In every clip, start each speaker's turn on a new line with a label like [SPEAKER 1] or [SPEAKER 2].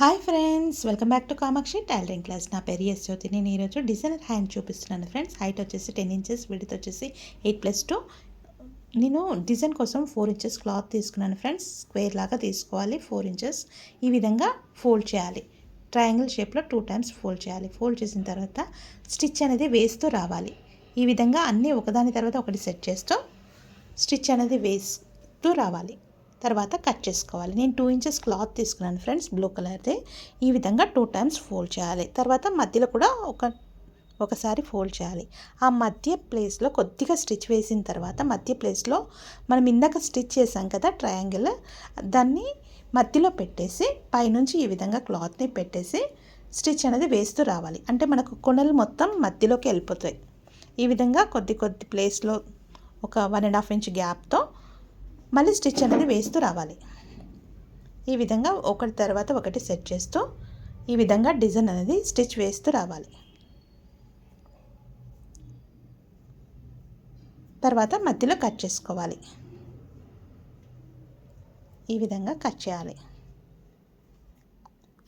[SPEAKER 1] Hi friends, welcome back to Kamakshi tailoring class. నా పేరు జ్యోతి. నేను ఈరోజు డిజైనర్ హ్యాండ్ చూపిస్తున్నాను ఫ్రెండ్స్. హైట్ వచ్చేసి 10 ఇంచెస్, విడ్త్ వచ్చేసి 8+2. నేను డిజైన్ కోసం 4 ఇంచెస్ క్లాత్ తీసుకున్నాను ఫ్రెండ్స్. స్క్వేర్ లాగా తీసుకోవాలి. 4 ఇంచెస్ ఈ విధంగా ఫోల్డ్ చేయాలి. ట్రయాంగిల్ షేప్లో 2 టైమ్స్ ఫోల్డ్ చేయాలి. ఫోల్డ్ చేసిన తర్వాత స్టిచ్ అనేది వేస్తూ రావాలి. ఈ విధంగా అన్నీ ఒకదాని తర్వాత ఒకటి సెట్ చేస్తూ స్టిచ్ అనేది వేస్తూ రావాలి. తర్వాత కట్ చేసుకోవాలి. నేను 2 ఇంచెస్ క్లాత్ తీసుకున్నాను ఫ్రెండ్స్, బ్లూ కలర్ది. ఈ విధంగా 2 టైమ్స్ ఫోల్డ్ చేయాలి. తర్వాత మధ్యలో కూడా ఒకసారి ఫోల్డ్ చేయాలి. ఆ మధ్య ప్లేస్లో కొద్దిగా స్టిచ్ వేసిన తర్వాత మధ్య ప్లేస్లో మనం ఇందాక స్టిచ్ చేసాం కదా ట్రయాంగిల్, దాన్ని మధ్యలో పెట్టేసి పైనుంచి ఈ విధంగా క్లాత్ని పెట్టేసి స్టిచ్ అనేది వేస్తూ రావాలి. అంటే మనకు కొనలు మొత్తం మధ్యలోకి వెళ్ళిపోతాయి. ఈ విధంగా కొద్ది ప్లేస్లో ఒక 1.5 ఇంచ్ గ్యాప్తో మళ్ళీ స్టిచ్ అనేది వేస్తూ రావాలి. ఈ విధంగా ఒకటి తర్వాత ఒకటి సెట్ చేస్తూ ఈ విధంగా డిజైన్ అనేది స్టిచ్ వేస్తూ రావాలి. తర్వాత మధ్యలో కట్ చేసుకోవాలి. ఈ విధంగా కట్ చేయాలి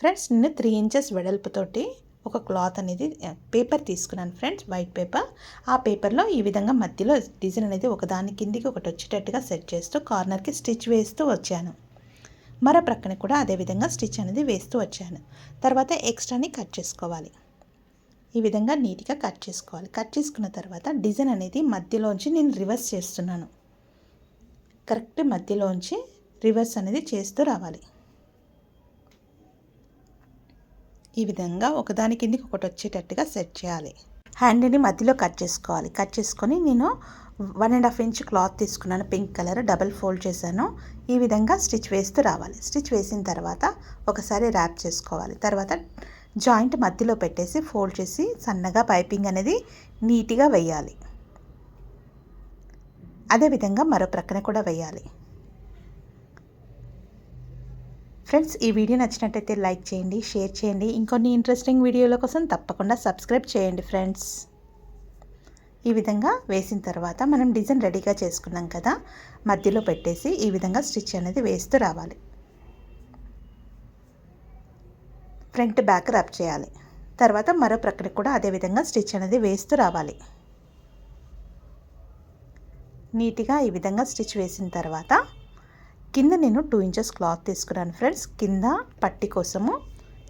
[SPEAKER 1] ఫ్రెండ్స్. నేను 3 ఇంచెస్ వెడల్పుతోటి ఒక క్లాత్ అనేది పేపర్ తీసుకున్నాను ఫ్రెండ్స్, వైట్ పేపర్. ఆ పేపర్లో ఈ విధంగా మధ్యలో డిజైన్ అనేది ఒకదాని కిందికి ఒకటి వచ్చేటట్టుగా సెట్ చేస్తూ కార్నర్కి స్టిచ్ వేస్తూ వచ్చాను. మరో ప్రక్కన కూడా అదేవిధంగా స్టిచ్ అనేది వేస్తూ వచ్చాను. తర్వాత ఎక్స్ట్రాని కట్ చేసుకోవాలి. ఈ విధంగా నీట్గా కట్ చేసుకోవాలి. కట్ చేసుకున్న తర్వాత డిజైన్ అనేది మధ్యలోంచి నేను రివర్స్ చేస్తున్నాను. కరెక్ట్ మధ్యలోంచి రివర్స్ అనేది చేస్తూ రావాలి. ఈ విధంగా ఒకదాని కిందికి ఒకటి వచ్చేటట్టుగా సెట్ చేయాలి. హ్యాండ్ని మధ్యలో కట్ చేసుకోవాలి. కట్ చేసుకొని నేను 1.5 ఇంచ్ క్లాత్ తీసుకున్నాను, పింక్ కలర్, డబల్ ఫోల్డ్ చేశాను. ఈ విధంగా స్టిచ్ వేస్తూ రావాలి. స్టిచ్ వేసిన తర్వాత ఒకసారి ర్యాప్ చేసుకోవాలి. తర్వాత జాయింట్ మధ్యలో పెట్టేసి ఫోల్డ్ చేసి సన్నగా పైపింగ్ అనేది నీట్గా వేయాలి. అదేవిధంగా మరో ప్రక్కన కూడా వేయాలి. ఫ్రెండ్స్, ఈ వీడియో నచ్చినట్టయితే లైక్ చేయండి, షేర్ చేయండి. ఇంకొన్ని ఇంట్రెస్టింగ్ వీడియోల కోసం తప్పకుండా సబ్స్క్రైబ్ చేయండి ఫ్రెండ్స్. ఈ విధంగా వేసిన తర్వాత మనం డిజైన్ రెడీగా చేసుకున్నాం కదా, మధ్యలో పెట్టేసి ఈ విధంగా స్టిచ్ అనేది వేస్తూ రావాలి. ఫ్రంట్ బ్యాక్ రబ్ చేయాలి. తర్వాత మరో ప్రక్కన కూడా అదేవిధంగా స్టిచ్ అనేది వేస్తూ రావాలి. నీట్గా ఈ విధంగా స్టిచ్ వేసిన తర్వాత కింద నేను 2 ఇంచెస్ క్లాత్ తీసుకున్నాను ఫ్రెండ్స్. కింద పట్టి కోసము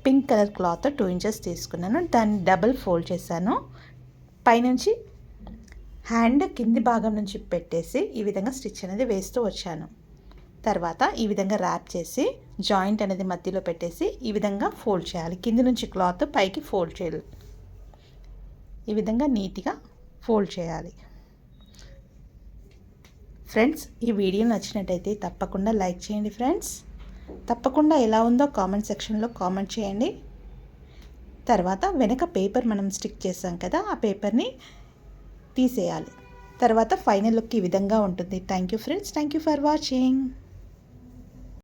[SPEAKER 1] పింక్ కలర్ క్లాత్ 2 ఇంచెస్ తీసుకున్నాను. దాన్ని డబుల్ ఫోల్డ్ చేశాను. పైనుంచి హ్యాండ్ కింది భాగం నుంచి పెట్టేసి ఈ విధంగా స్టిచ్ అనేది వేస్తూ వచ్చాను. తర్వాత ఈ విధంగా ర్యాప్ చేసి జాయింట్ అనేది మధ్యలో పెట్టేసి ఈ విధంగా ఫోల్డ్ చేయాలి. కింది నుంచి క్లాత్ పైకి ఫోల్డ్ చేయాలి. ఈ విధంగా నీట్గా ఫోల్డ్ చేయాలి. ఫ్రెండ్స్, ఈ వీడియో నచ్చినట్టయితే తప్పకుండా లైక్ చేయండి ఫ్రెండ్స్. తప్పకుండా ఎలా ఉందో కామెంట్ సెక్షన్లో కామెంట్ చేయండి. తర్వాత వెనక పేపర్ మనం స్టిక్ చేసాం కదా, ఆ పేపర్ని తీసేయాలి. తర్వాత ఫైనల్ లుక్ ఈ విధంగా ఉంటుంది. Thank you friends. Thank you for watching.